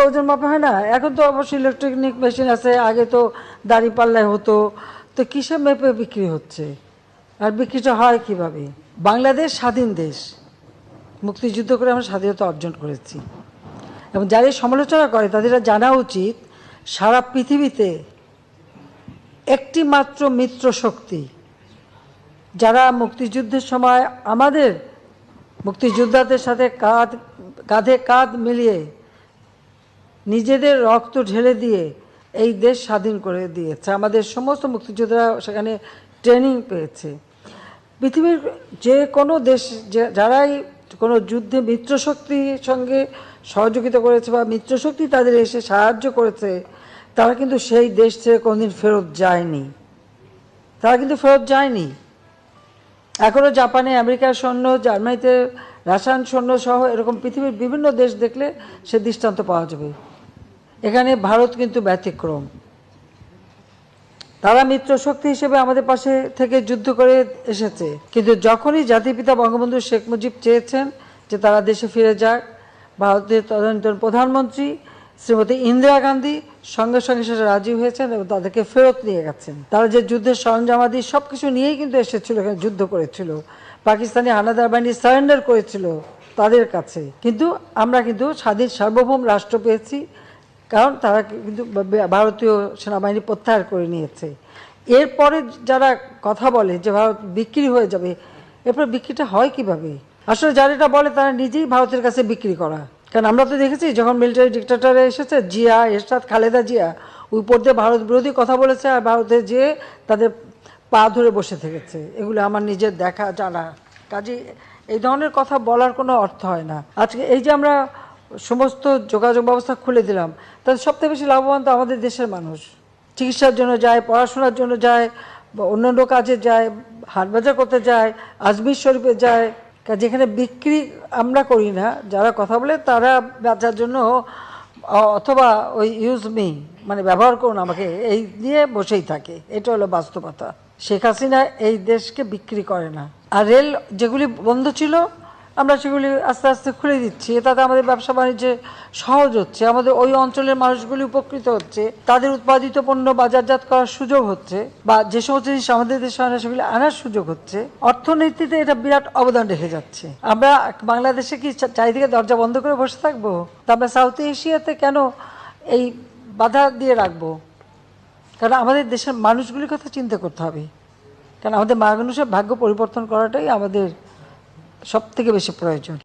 ওজন মাপা হয় না? এখন তো অবশ্যই ইলেকট্রনিক মেশিন আছে, আগে তো দাড়ি পাল্লায় হতো। তো কিসে মেপে বিক্রি হচ্ছে, আর বিক্রিটা হয় কিভাবে? বাংলাদেশ স্বাধীন দেশ, মুক্তিযুদ্ধ করে আমরা স্বাধীনতা অর্জন করেছি, এবং যারা সমালোচনা করে তাদের জানা উচিত সারা পৃথিবীতে একটি মাত্র মিত্র শক্তি যারা মুক্তিযুদ্ধের সময় আমাদের মুক্তিযোদ্ধাদের সাথে কাঁধে কাঁধ মিলিয়ে নিজেদের রক্ত ঢেলে দিয়ে এই দেশ স্বাধীন করে দিয়েছে। আমাদের সমস্ত মুক্তিযোদ্ধারা সেখানে ট্রেনিং পেয়েছে। পৃথিবীর যে কোনো দেশ যারাই কোনো যুদ্ধে মিত্রশক্তির সঙ্গে সহযোগিতা করেছে বা মিত্রশক্তি তাদের এসে সাহায্য করেছে, তারা কিন্তু সেই দেশ থেকে কোনোদিন ফেরত যায়নি। এখনও জাপানে আমেরিকার সৈন্য, জার্মানিতে রাশিয়ান সৈন্য সহ এরকম পৃথিবীর বিভিন্ন দেশ দেখলে সে দৃষ্টান্ত পাওয়া যাবে। এখানে ভারত কিন্তু ব্যতিক্রম। তারা মিত্রশক্তি হিসেবে আমাদের পাশে থেকে যুদ্ধ করে এসেছে, কিন্তু যখনই জাতিপিতা বঙ্গবন্ধু শেখ মুজিব চেয়েছেন যে তারা দেশে ফিরে যাক, ভারতের তদানীন্তন প্রধানমন্ত্রী শ্রীমতী ইন্দিরা গান্ধী সঙ্গে সঙ্গে সেটা রাজি হয়েছেন এবং তাদেরকে ফেরত নিয়ে গেছেন। তারা যে যুদ্ধের সরঞ্জামাদি সব কিছু নিয়েই কিন্তু এসেছিল, এখানে যুদ্ধ করেছিল। পাকিস্তানি হানাদার বাহিনী সারেন্ডার করেছিল তাদের কাছে, কিন্তু আমরা কিন্তু স্বাধীন সার্বভৌম রাষ্ট্র পেয়েছি, কারণ তারা কিন্তু ভারতীয় সেনাবাহিনী প্রত্যাহার করে নিয়েছে। এরপরে যারা কথা বলে যে ভারত বিক্রি হয়ে যাবে, এরপর বিক্রিটা হয় কিভাবে? আসলে যারা এটা বলে তারা নিজেই ভারতের কাছে বিক্রি করা। কারণ আমরা তো দেখেছি যখন মিলিটারি ডিক্টেটর এসেছে, জিয়া, এরশাদ, খালেদা জিয়া উপর দিয়ে ভারত বিরোধী কথা বলেছে, আর ভারতে যেয়ে তাদের পা ধরে বসে থেকেছে। এগুলো আমার নিজের দেখা জানা। কাজে এই ধরনের কথা বলার কোনো অর্থ হয় না। আজকে এই যে আমরা সমস্ত যোগাযোগ ব্যবস্থা খুলে দিলাম, তাদের সবথেকে বেশি লাভবান তো আমাদের দেশের মানুষ। চিকিৎসার জন্য যায়, পড়াশোনার জন্য যায়, বা অন্যান্য কাজে যায়, হাট বাজার করতে যায়, আজমির শরীফে যায়। যেখানে বিক্রি আমরা করি না, যারা কথা বলে তারা বেচার জন্য অথবা ওই ইউজ মি, মানে ব্যবহার করুন আমাকে, এই নিয়ে বসেই থাকে। এটা হলো বাস্তবতা। শেখ হাসিনা এই দেশকে বিক্রি করে না। আর রেল যেগুলি বন্ধ ছিল আমরা সেগুলি আস্তে আস্তে খুলে দিচ্ছি, তাতে আমাদের ব্যবসা বাণিজ্যে সহজ হচ্ছে, আমাদের ওই অঞ্চলের মানুষগুলি উপকৃত হচ্ছে, তাদের উৎপাদিত পণ্য বাজারজাত করার সুযোগ হচ্ছে, বা যে সমস্ত জিনিস আমাদের দেশে আনা সেগুলি আনার সুযোগ হচ্ছে। অর্থনীতিতে এটা বিরাট অবদান রেখে যাচ্ছে। আমরা বাংলাদেশে কি চারিদিকে দরজা বন্ধ করে বসে থাকবো? তা আমরা সাউথ এশিয়াতে কেন এই বাধা দিয়ে রাখবো? কারণ আমাদের দেশের মানুষগুলির কথা চিন্তা করতে হবে। কারণ আমাদের মানুষের ভাগ্য পরিবর্তন করাটাই আমাদের সবথেকে বেশি প্রয়োজন।